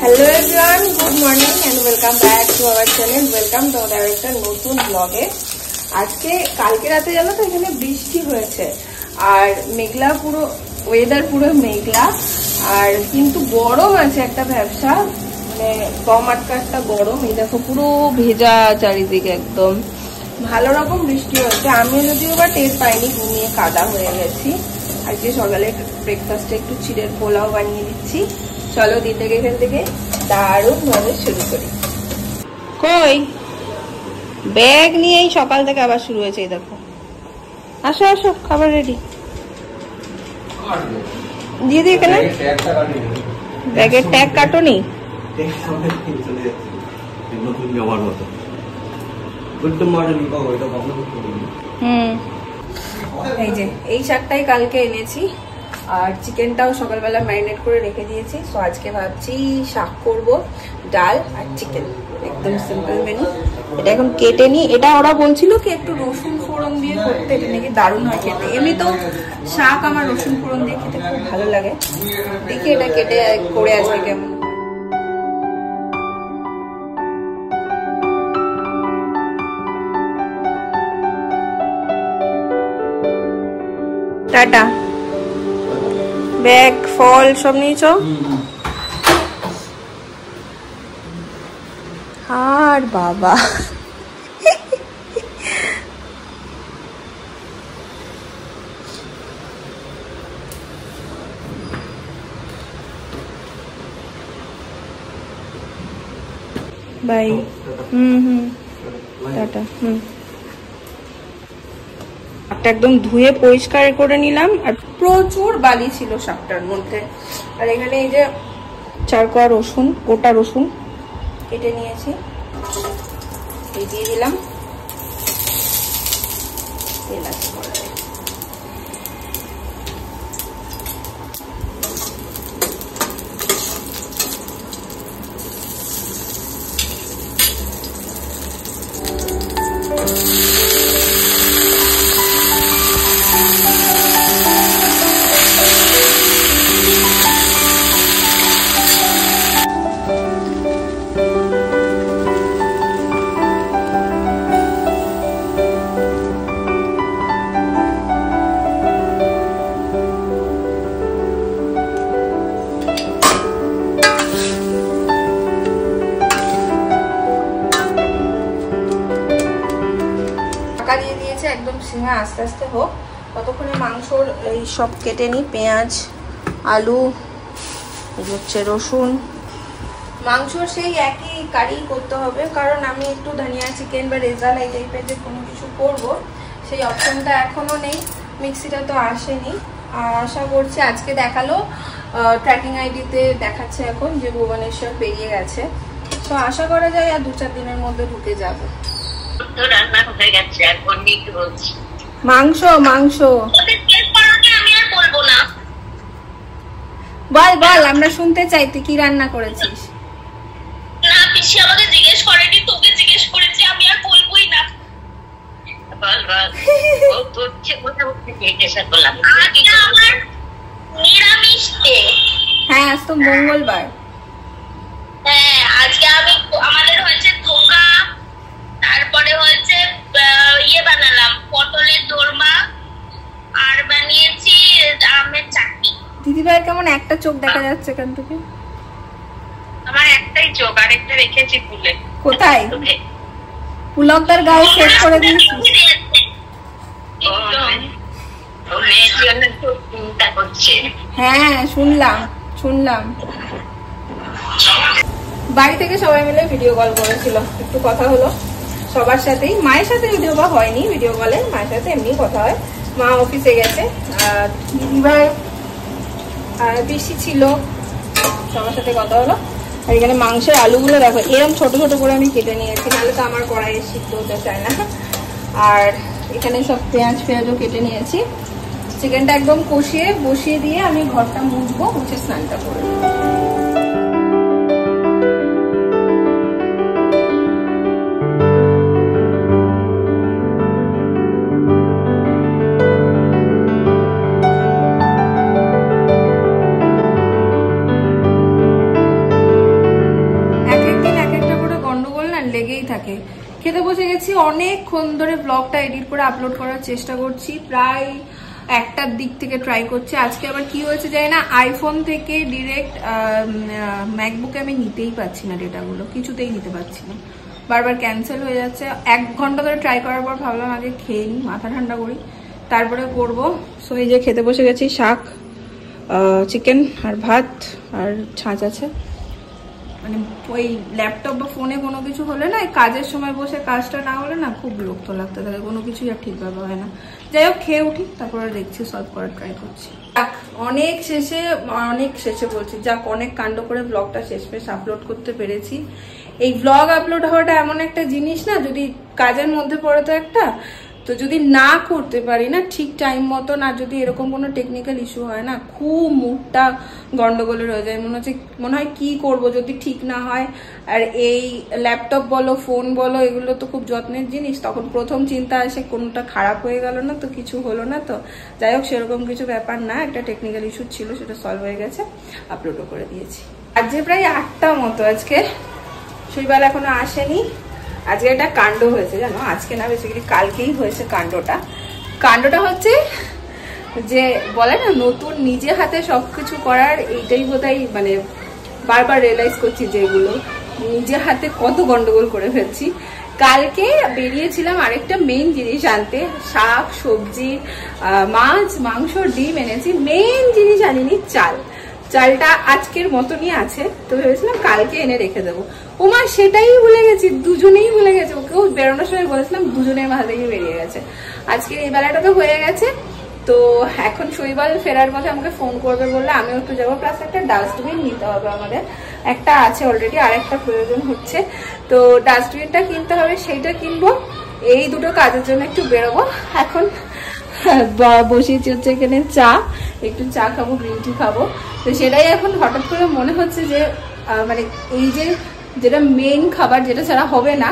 Hello everyone, good morning and welcome back to our channel. Welcome তোমাদের একটা নতুন ব্লগে। আজকে কালকে রাতে জানো তো এখানে বৃষ্টি হয়েছে আর মেঘলা, পুরো ওয়েদার পুরো মেঘলা, আর কিন্তু গরম আছে একটা ব্যবসা, মানে কম আটকাটটা গরম। এই দেখো পুরো ভেজা চারিদিকে, একদম ভালো রকম বৃষ্টি হয়েছে। আমিও যদিও বা টের পাইনি, ঘুমিয়ে কাদা হয়ে গেছি। আজকে সকালে ব্রেকফাস্টে একটু চিড়ের পোলাও বানিয়ে দিচ্ছি। চলো দিন থেকে এখান থেকে দারুণ ভাবে শুরু করি। কই ব্যাগ নিয়েই সকাল থেকে আবার শুরু হয়েছে। এই দেখো, আসো আসো, খাবার রেডি দিয়ে দিই। এখানে ব্যাগের ট্যাগ কাটোনি? এই যে এই শাকটাই কালকে এনেছি, আর চিকেনটাও সকালবেলা ম্যারিনেট করে রেখে দিয়েছি। সো আজকে ভাবছি শাক করব, ডাল আর চিকেন, একদম সিম্পল মেনু। এটা এখন কেটে নিই। এটা ওরা বলছিল কি একটু রসুন ফোড়ন দিয়ে করতে, এটা নাকি দারুণ হয় খেতে। এমনি তো শাক আমার রসুন ফোড়ন দিয়ে খেতে খুব ভালো লাগে। দেখি এটা কেটে করে আজকে কেমন। টাটা। ব্যাগ ফল সব নিয়েছ? আর বাবা বাই। টাটা। শাকটা একদম ধুয়ে পরিষ্কার করে নিলাম, আর প্রচুর বালি ছিল শাকটার মধ্যে। আর এখানে এই যে চারকোয়া রসুন, গোটা রসুন কেটে নিয়েছি, এই দিয়ে দিলাম। তেল আছে কড়াইয়ে। দিয়ে দিয়েছে একদম সিমে, আস্তে আস্তে হোক। ততক্ষণে মাংসর এই সব কেটে নিই। পেঁয়াজ, আলু, এই হচ্ছে রসুন। মাংসর সেই একই কারি করতে হবে, কারণ আমি একটু ধনিয়া চিকেন বা রেজালা এই টাইপের যে কোনো কিছু করবো, সেই অপশনটা এখনো নেই। মিক্সিটা তো আসেনি। আর আশা করছি আজকে দেখালো ট্র্যাকিং আইডিতে দেখাচ্ছে এখন যে ভুবনেশ্বর পেরিয়ে গেছে। তো আশা করা যায় আর 2-4 দিনের মধ্যে ঢুকে যাবে। মাংস মাংস বল বল, আমরা শুনতে চাই তুই কি রান্না করেছিস। না পিসি আমাকে জিজ্ঞেস করেনি, তোকে জিজ্ঞেস করেছি, আমি আর বলবোই না। বল বল। ও তোর মোটামুটি জিজ্ঞাসা করলাম। আজকে আমার নিরামিষ ডে। হ্যাঁ আজ তো মঙ্গলবার। হ্যাঁ আজকে আমাদের হয়েছে ধোকা, তারপরে হয়েছে ইয়ে বানালাম পটলের দোরমা, আর বানিয়েছি আমের চাটনি। দিদিভাইয়ের কেমন একটা চোখ দেখা যাচ্ছে এখান থেকে? আমার একটাই চোখ, আরেকটা রেখেছি ভুলে। কোথায়? পুলকদার গায়ে সেট করে দিয়েছিস? হ্যাঁ শুনলাম। বাড়ি থেকে সবাই মিলে ভিডিও কল করেছিল, একটু কথা হলো সবার সাথেই। মায়ের সাথে ভিডিও বা হয়নি, ভিডিও কলে মায়ের সাথে এমনি কথা হয়। মা অফিসে গেছে, আর দিদিভাই আর বেশি ছিল, সবার সাথে কথা হলো। আর এখানে মাংসের আলুগুলো দেখো এরকম ছোট ছোট করে আমি কেটে নিয়েছি, নাহলে তো আমার কড়াইয়ে সিদ্ধ হতে চায় না। আর এখানে সব পেঁয়াজও কেটে নিয়েছি। চিকেনটা একদম কষিয়ে বসিয়ে দিয়ে আমি ঘরটা মুছবো, মুছে স্নানটা করে নেবো। খেতে বসে গেছি, অনেকক্ষণ ধরে ব্লগটা এডিট করে আপলোড করার চেষ্টা করছি, প্রায় 1টার দিক থেকে ট্রাই করছি। আজকে আবার কি হয়েছে জানি না, আইফোন থেকে ডিরেক্ট ম্যাকবুকে আমি নিতেই পারছি না, ডেটাগুলো কিছুতেই নিতে পারছি না, বারবার ক্যান্সেল হয়ে যাচ্ছে। 1 ঘন্টা ধরে ট্রাই করার পর ভাবলাম আগে খেয়ে নিই, মাথা ঠান্ডা করি, তারপরে করবো। সো এই যে খেতে বসে গেছি, শাক, চিকেন আর ভাত আর ছাঁচ আছে। মানে ওই ল্যাপটপ বা ফোনে কোনো কিছু হলে না, কাজের সময় বসে কাজটা না হলে না খুব বিরক্ত লাগতে থাকে, কোনো কিছুই আর ঠিকভাবে হয় না। যাই হোক, খেয়ে উঠি, তারপরে দেখছি সলভ করার ট্রাই করছি। অনেক শেষে বলছি, যাক অনেক কাণ্ড করে ব্লগটা শেষ আপলোড করতে পেরেছি। এই ব্লগ আপলোড হওয়াটা এমন একটা জিনিস না, যদি কাজের মধ্যে পড়ে তো একটা, তো যদি না করতে পারি না ঠিক টাইম মতো, না যদি এরকম কোনো টেকনিক্যাল ইস্যু হয় না, খুব মুডটা গন্ডগোলের হয়ে যায়। মনে হয় কি করব যদি ঠিক না হয়। আর এই ল্যাপটপ বলো, ফোন বলো, এগুলো তো খুব যত্নের জিনিস, তখন প্রথম চিন্তা আসে কোনটা খারাপ হয়ে গেল না তো, কিছু হলো না তো। যাই হোক, সেরকম কিছু ব্যাপার না, একটা টেকনিক্যাল ইস্যু ছিল, সেটা সলভ হয়ে গেছে, আপলোডও করে দিয়েছি। আজকে প্রায় 8টা মতো, আজকে শৈবাল এখনো আসেনি। আজকে একটা কাণ্ড হয়েছে জানো, আজকে না বেসিক্যালি কালকেই হয়েছে কাণ্ডটা হচ্ছে যে বলে না, নতুন নিজে হাতে সবকিছু করার এইটাই বোধহয়, মানে বারবার রিয়েলাইজ করছি যে এগুলো নিজে হাতে কত গন্ডগোল করে ফেলছি। কালকে বেরিয়েছিলাম আরেকটা মেইন জিনিস আনতে, শাক সবজি মাছ মাংস ডিম এনেছি, মেইন জিনিস আনিনি চালটা আজকের মতনই আছে, তো ভেবেছিলাম কালকে এনে রেখে দেবো। ওমা সেটাই ভুলে গেছি, দুজনেই ভুলে গেছে। ওকেও বেরোনোর সময় বলেছিলাম, দুজনের মাথা থেকে বেরিয়ে গেছে। আজকের এই বেলাটা তো হয়ে গেছে, তো এখন শৈবাল ফেরার পথে আমাকে ফোন করবে বললে আমিও একটু যাবো, প্লাস একটা ডাস্টবিন নিতে হবে আমাদের, একটা আছে অলরেডি, আর একটা প্রয়োজন হচ্ছে, তো ডাস্টবিনটা কিনতে হবে, সেইটা কিনবো। এই দুটো কাজের জন্য একটু বেরোবো। এখন বসিয়েছি হচ্ছে এখানে একটু চা খাবো, গ্রিন টি খাবো। তো সেটাই এখন হঠাৎ করে মনে হচ্ছে যে মানে এই যে যেটা মেইন খাবার, যেটা ছাড়া হবে না,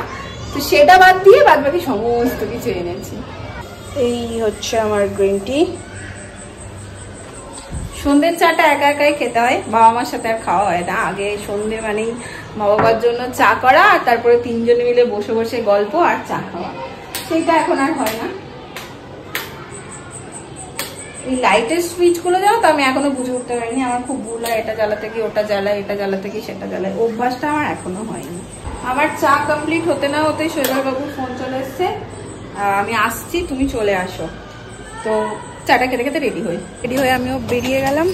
তো সেটা বাদ দিয়ে বাদ বাকি সমস্ত কিছু এনেছি। এই হচ্ছে আমার গ্রিন টি। সন্ধ্যের চাটা একা একাই খেতে হয়, বাবা মার সাথে আর খাওয়া হয় না। আগে সন্ধ্যে মানেই মা বাবার জন্য চা করা, আর তারপরে 3 জনে মিলে বসে বসে গল্প আর চা খাওয়া, সেইটা এখন আর হয় না। এই লাইটের সুইচ গুলো জানো তো, আমি এখনো বুঝে উঠতে পারিনি, আমার খুব ভুল হয়, এটা জ্বালাতে কি ওটা জ্বালায়, এটা জ্বালাতে কি সেটা জ্বালায়, অভ্যাসটা আমার এখনো হয়নি। আমার চা কমপ্লিট হতে না হতেই শৈবাল বাবুর ফোন চলে এসছে, আমি আসছি, তুমি চলে আসো। তো চাটা খেতে খেতে রেডি হয়ে আমিও বেরিয়ে গেলাম,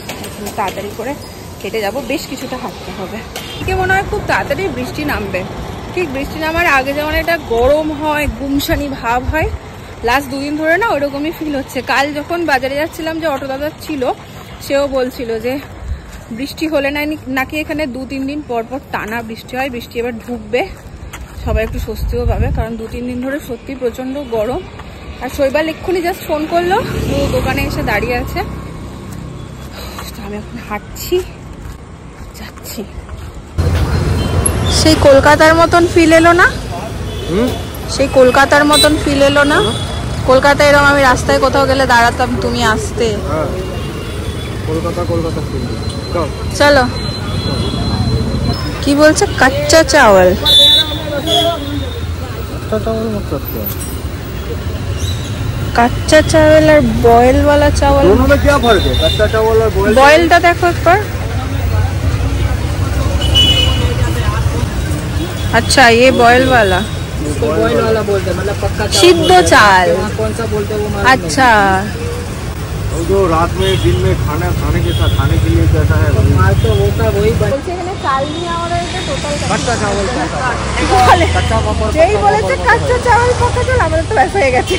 তাড়াতাড়ি করে কেটে যাব, বেশ কিছুটা হাঁটতে হবে। এদিকে মনে হয় খুব তাড়াতাড়ি বৃষ্টি নামবে, ঠিক বৃষ্টি নামার আগে যেমন এটা গরম হয়, গুমসানি ভাব হয়, লাস্ট 2 দিন ধরে না ওইরকমই ফিল হচ্ছে। কাল যখন বাজারে যাচ্ছিলাম, যে অটো দাদা ছিল, সেও বলছিল যে বৃষ্টি হলে নাকি এখানে 2-3 দিন পর পর টানা বৃষ্টি হয়, বৃষ্টি এবার ঢুকবে, সবাই একটু স্বস্তিও পাবে, কারণ 2-3 দিন ধরে সত্যি প্রচন্ড গরম। আর শৈবাল এক্ষুনি জাস্ট ফোন করলো, তো দোকানে এসে দাঁড়িয়ে আছে, আমি এখন হাঁটছি, যাচ্ছি। সেই কলকাতার মতন ফিল এলো না, কলকাতায় এরকম আমি রাস্তায় কোথাও গেলে দাঁড়াতাম, তুমি আসতে। চলো, কি বলছে, কাচ্চা চাওয়াল, কাচ্চা চাওয়াল আর বয়েল वाला चावल, दोनों में क्या फर्क है? कच्चा चावल और बॉयल, बॉयलটা দেখো একবার। अच्छा, ये बॉयल वाला, बॉयल वाला बोलते हैं, मतलब पक्का सिद्ध चाल, कौन सा बोलते हैं वो? अच्छा, वो जो रात में दिन में खाने के साथ खाने के लिए कैसा है, माल तो होता वही বলছে। এখানে চাল নিয়ে আমাদের এটা টোটাল কাঁচা চাवল, কাঁচা পাপড়, যেই বলেছে কাঁচা চাवল পাকা চাল, আমাদের তো ব্যাস হয়ে গেছে।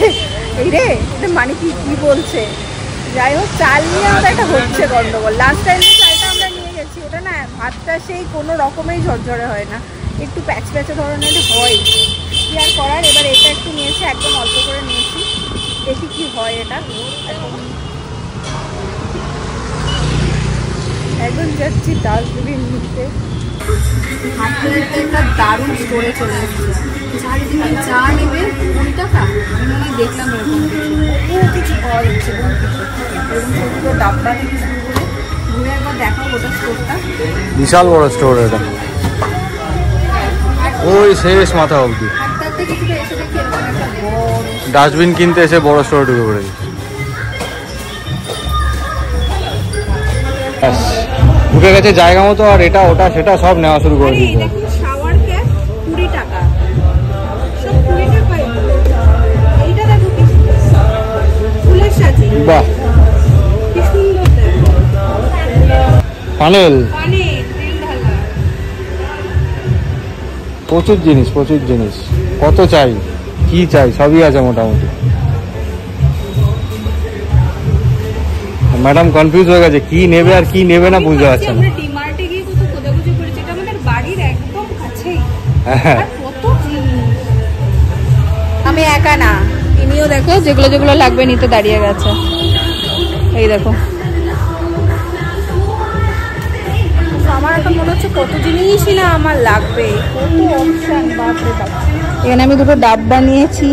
এই রে, এটা মানে কি বলছে? যাই হোক, চাল নিয়ে আমাদের একটা হচ্ছে গন্ডগোল। লাস্ট টাইম চালটা আমরা নিয়ে গেছি, ওটা না ভাতটা সেই কোনো রকমেই ঝরঝরে হয় না, একটু প্যাচে ধরনের হয়, কি আর করার। এবার এটা একটু নিয়েছি, একদম অল্প করে নিয়েছি, দেখি কি হয়। এটা এখন যাচ্ছি ডাস্টবিন নিতে। হাঁটতে হাঁটতে একটা দারুণ স্টোরে চলে এসেছে, চারিদিকে চা নেবে 20 টাকা, আমি মনে হয় দেখলাম এরকম কিছু পাওয়া যাচ্ছে, এরকম ছোট ডাব্বা থেকে শুরু করে। ঘুরে একবার দেখাও ওটা স্টোরটা, বিশাল বড় স্টোর এটা, ওই শেষ মাথা অবধি। ডাস্টবিন কিনতে এসে বড় স্টোরে ঢুকে পড়েছি। ঢুকে গেছে জায়গা মতো, আর এটা ওটা সেটা সব নেওয়া শুরু করে দিয়েছে। শাওয়ার ক্যাপ 20 টাকা, সব 20 টাকায়। এইটা দেখো কি ফুলের সাথে, বাহ কি সুন্দর দেখো। পানেল, তেল ঢালা, প্রচুর জিনিস। কত চাই, কি চাই, সবই আছে মোটামুটি। ম্যাডাম কনফিউজ হয়ে গেছে, কি নেবে আর কি নেবে না বুঝতে পারছেন। আমরা ডিমার্টে গিয়ে কত খোঁজাখুঁজি করেছি, এটা আমাদের বাড়ির একদম কাছেই। আর কত জিনিস, আমি একা না, ইনিও দেখো যেগুলো যেগুলো লাগবে নিতে দাঁড়িয়ে গেছে। এই দেখো, আমার এখন মনে হচ্ছে কত জিনিসই না আমার লাগবে, কত অপশন, বাপরে বাপ। এখানে আমি দুটো ডাব্বা নিয়েছি,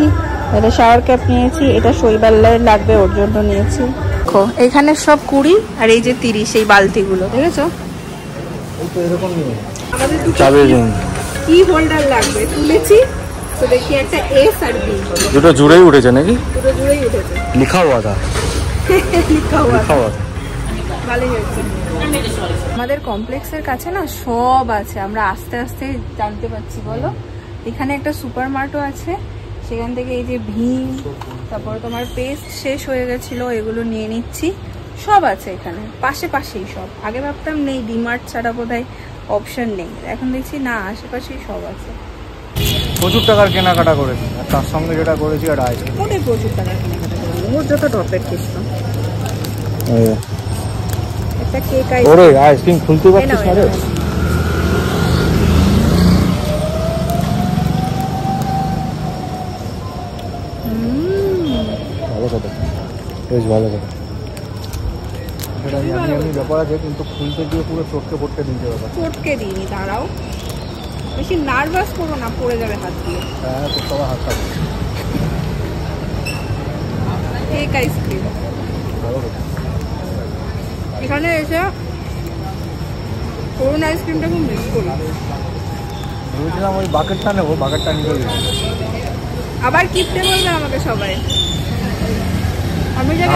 এটা শাওয়ার ক্যাপ নিয়েছি, এটা শৈবালের লাগবে ওর জন্য নিয়েছি। দেখো এখানে সব 20 আর এই যে 30, এই বালতিগুলো দেখেছো। আমাদের কি হোল্ডার লাগবে তুলেছি তো, দেখি একটা এস আর বি দুটো জুড়েই উঠেছে নাকি? দুটো জুড়েই উঠেছে, লিখা হওয়া থা। ভালোই হয়েছে। আমাদের কমপ্লেক্সের কাছে না সব আছে, আমরা আস্তে আস্তে জানতে পারছি। বলো, এখানে একটা সুপার মার্টও আছে, সেখান থেকে এই যে ভীম, তারপরে তোমার পেস্ট শেষ হয়ে গেছিল, এগুলো নিয়ে নিচ্ছি। সব আছে এখানে পাশেই সব। আগে ভাবতাম নেই, ডিমার্ট ছাড়া বোধহয় অপশন নেই, এখন দেখছি না, আশেপাশেই সব আছে। প্রচুর টাকার কেনাকাটা করেছি, আর তার সঙ্গে যেটা করেছি আর আইসক্রিম। ওটাই প্রচুর টাকার কেনাকাটা করেছি, ওর যত টপের কৃষ্ণ। একটা কেক আইসক্রিম খুলতে পারছিস না রে? ভালো কথা, বেশ ভালো কথা। সেটা এমনি ব্যাপার আছে, কিন্তু খুলতে গিয়ে পুরো চটকে দিতে ব্যাপার। চটকে দিইনি, দাঁড়াও, বেশি নার্ভাস করো না, পড়ে যাবে হাত দিয়ে। হ্যাঁ, তো সবার হাত কাটবে। কেক আইসক্রিম ভালো কথা। এখানে এসে কোন আইসক্রিমটা খুব মিস করি। ভেবেছিলাম ওই বাকেটটা নেবো, বাকেটটা নিয়ে আবার কিপটে বলবে আমাকে সবাই, আমি জানি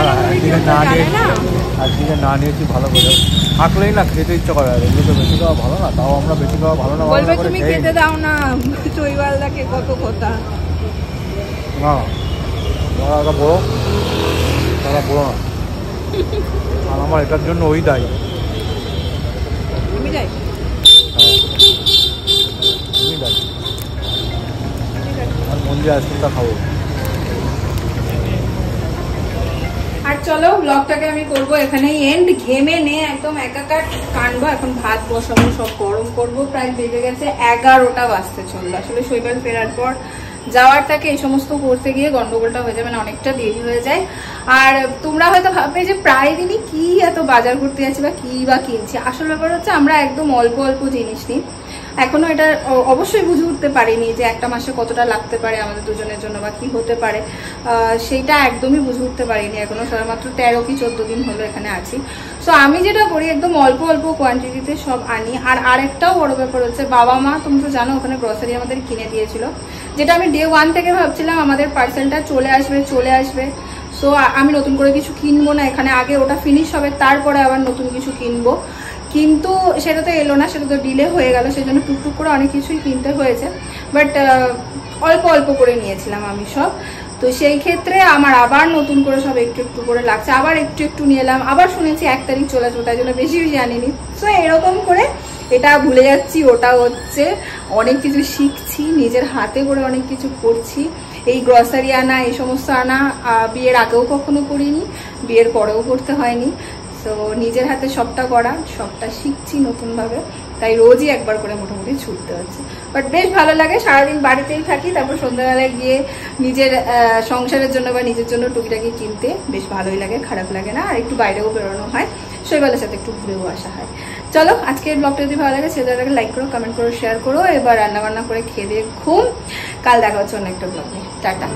না। আজকে না নিয়েছি ভালো করে, থাকলেই না খেতে ইচ্ছা করে। এগুলো তো বেশি খাওয়া ভালো না, তাও আমরা বেশি খাওয়া ভালো না বলবে তুমি খেতে দাও না, চৈবালদাকে কত কথা। না তারা বড়, তারা বড় না, আর আমার এটার জন্য ওই দায়ী। আমি যাই, আমি দায়ী, আর মন দিয়ে আইসক্রিমটা খাবো। আর চলো ব্লগটাকে আমি করবো এখানেই এন্ড। ঘেমে নে একদম একাকার কানবো, এখন ভাত বসাবো, সব গরম করবো। প্রায় বেজে গেছে 11টা বাজতে চললো। আসলে শৈবাল ফেরার পর যাওয়ার থাকে এই সমস্ত করতে গিয়ে গন্ডগোলটা হয়ে যায়, মানে অনেকটা দেরি হয়ে যায়। আর তোমরা হয়তো ভাববে যে প্রায় দিনই কি এত বাজার করতে যাচ্ছি বা কি বা কিনছি। আসল ব্যাপার হচ্ছে আমরা একদম অল্প অল্প জিনিস নিই। এখনো এটা অবশ্যই বুঝে উঠতে পারিনি যে একটা মাসে কতটা লাগতে পারে আমাদের দুজনের জন্য বা কি হতে পারে, সেইটা একদমই বুঝে উঠতে পারিনি এখনো। মাত্র 13 কি 14 দিন হলো এখানে আছি। সো আমি যেটা করি একদম অল্প অল্প কোয়ান্টিটিতে সব আনি। আর আরেকটাও বড় ব্যাপার হচ্ছে, বাবা মা তুমি তো জানো ওখানে গ্রসারি আমাদের কিনে দিয়েছিল, যেটা আমি ডে 1 থেকে ভাবছিলাম আমাদের পার্সেলটা চলে আসবে। সো আমি নতুন করে কিছু কিনবো না এখানে, আগে ওটা ফিনিশ হবে তারপরে আবার নতুন কিছু কিনবো। কিন্তু সেটা তো এলো না, সেটা তো ডিলে হয়ে গেল, সেই জন্য টুকটুক করে অনেক কিছুই কিনতে হয়েছে। বাট অল্প অল্প করে নিয়েছিলাম আমি সব। তো সেই ক্ষেত্রে আমার আবার নতুন করে সব একটু একটু করে লাগছে, আবার একটু একটু নিয়ে এলাম। আবার শুনেছি 1 তারিখ চলে আসবে, তাই জন্য বেশি জানিনি। সো এরকম করে এটা ভুলে যাচ্ছি, ওটা হচ্ছে, অনেক কিছু শিখছি, নিজের হাতে করে অনেক কিছু করছি। এই গ্রসারি আনা, এই সমস্ত আনা বিয়ের আগেও কখনো করিনি, বিয়ের পরেও করতে হয়নি। তো নিজের হাতে সবটা করা, সবটা শিখছি নতুনভাবে, তাই রোজই একবার করে মোটামুটি ছুটতে হচ্ছে। বাট বেশ ভালো লাগে, সারাদিন বাড়িতেই থাকি, তারপর সন্ধ্যাবেলায় গিয়ে নিজের সংসারের জন্য বা নিজের জন্য টুকিটাকি কিনতে বেশ ভালোই লাগে, খারাপ লাগে না। আর একটু বাইরেও বেরোনো হয়, শৈবালের সাথে একটু ঘুরেও আসা হয়। চলো আজকের ব্লগটা যদি ভালো লাগে সেটাকে লাইক করো, কমেন্ট করো, শেয়ার করো। এবার রান্না বান্না করে খেয়ে দিয়ে ঘুম। কাল দেখা হচ্ছে অন্য একটা ব্লগে। টাটা।